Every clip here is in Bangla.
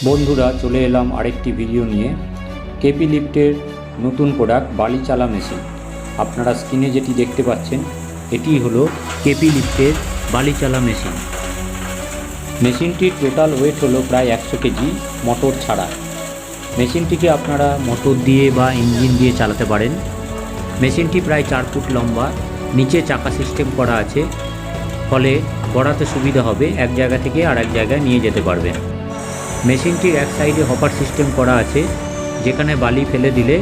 বন্ধুরা, চলে এলাম আরেকটি ভিডিও নিয়ে। কেপি লিফটের নতুন প্রোডাক্ট বালি চালা মেশিন। আপনারা স্ক্রিনে যেটি দেখতে পাচ্ছেন এটি হলো কেপি লিফটের বালি চালা মেশিন। মেশিনটির টোটাল ওয়েট হলো প্রায় 100 কেজি মোটর ছাড়া। মেশিনটিকে আপনারা মোটর দিয়ে বা ইঞ্জিন দিয়ে চালাতে পারেন। মেশিনটি প্রায় 4 ফুট লম্বা, নিচে চাকা সিস্টেম করা আছে, ফলে গড়াতে সুবিধা হবে, এক জায়গা থেকে আর এক জায়গায় নিয়ে যেতে পারবেন। মেশিনটির এক সাইডে হপার সিস্টেম করা আছে, যেখানে বালি ফেলে দিলে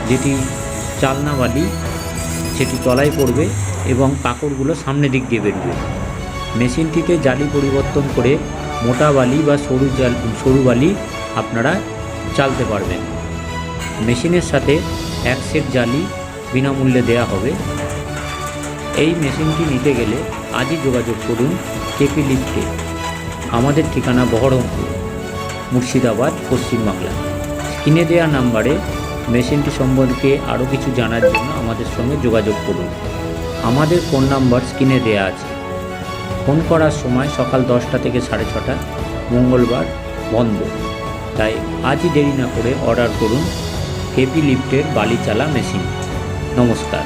যেটি চালনা বালি সেটি তলায় পড়বে এবং কাঁকড়গুলো সামনের দিক দিয়ে বেরোবে। মেশিনটিতে জালি পরিবর্তন করে মোটা বালি বা সরু বালি আপনারা চালতে পারবেন। মেশিনের সাথে এক সেট জালি বিনামূল্যে দেয়া হবে। এই মেশিনটি নিতে গেলে আজই যোগাযোগ করুন কেপি লিফটে। আমাদের ঠিকানা বহরমপুর, মুর্শিদাবাদ, পশ্চিমবাংলা। স্ক্রিনে দেওয়া নাম্বারে মেশিনটি সম্পর্কে আরও কিছু জানার জন্য আমাদের সঙ্গে যোগাযোগ করুন। আমাদের ফোন নাম্বার স্ক্রিনে দেওয়া আছে। ফোন করার সময় সকাল 10টা থেকে 6:30, মঙ্গলবার বন্ধ। তাই আজই দেরি না করে অর্ডার করুন কেপি লিফটের বালি চালা মেশিন। নমস্কার।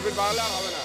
স্পিড বাড়ালে আর হবে না।